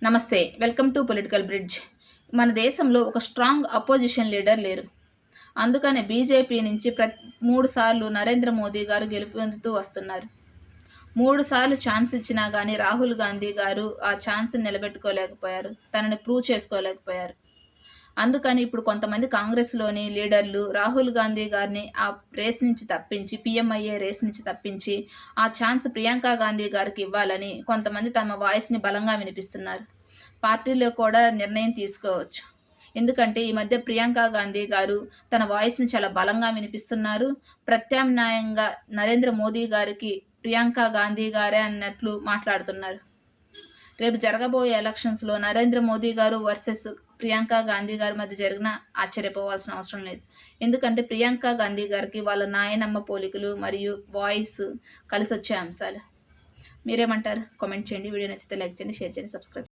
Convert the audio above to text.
నమస్తే. Welcome to political bridge. మన దేశంలో ఒక స్ట్రాంగ్ అపోజిషన్ లీడర్ లేరు. అందుకనే బీజేపీ నుంచి 3 సార్లు నరేంద్ర మోదీ గారు గెలుపొందుతూ వస్తున్నారు. 3 సార్లు ఛాన్స్ ఇచ్చినా గానీ రాహుల్ గాంధీ గారు ఆ ఛాన్స్‌ని నిలబెట్టుకోలేకపోయారు. తనని ప్రూవ్ చేసుకోలేకపోయారు. అందుకని ఇప్పుడు కొంతమంది కాంగ్రెస్‌లోని లీడర్లు రాహుల్ గాంధీ గారిని ఆ రేస్ నుంచి తప్పించి, పీఎం అయ్యే రేస్ నుంచి తప్పించి, ఆ ఛాన్స్ ప్రియాంక గాంధీ గారికి ఇవ్వాలని కొంతమంది తమ వాయిస్‌ని బలంగా వినిపిస్తున్నారు. పార్టీలో కూడా నిర్ణయం తీసుకోవచ్చు. ఎందుకంటే ఈ మధ్య ప్రియాంక గాంధీ గారు తన వాయిస్‌ని చాలా బలంగా వినిపిస్తున్నారు. ప్రత్యామ్నాయంగా నరేంద్ర మోదీ గారికి ప్రియాంక గాంధీ గారే అన్నట్లు మాట్లాడుతున్నారు. రేపు జరగబోయే ఎలక్షన్స్‌లో నరేంద్ర మోదీ గారు వర్సెస్ ప్రియాంక గాంధీ గారి మధ్య జరిగినా ఆశ్చర్యపోవాల్సిన అవసరం లేదు. ఎందుకంటే ప్రియాంక గాంధీ గారికి వాళ్ళ నాయనమ్మ పోలికలు మరియు వాయిస్ కలిసొచ్చే అంశాలు. మీరేమంటారు? కామెంట్ చేయండి. వీడియో నచ్చితే లైక్ చేయండి, షేర్ చేయండి, సబ్స్క్రైబ్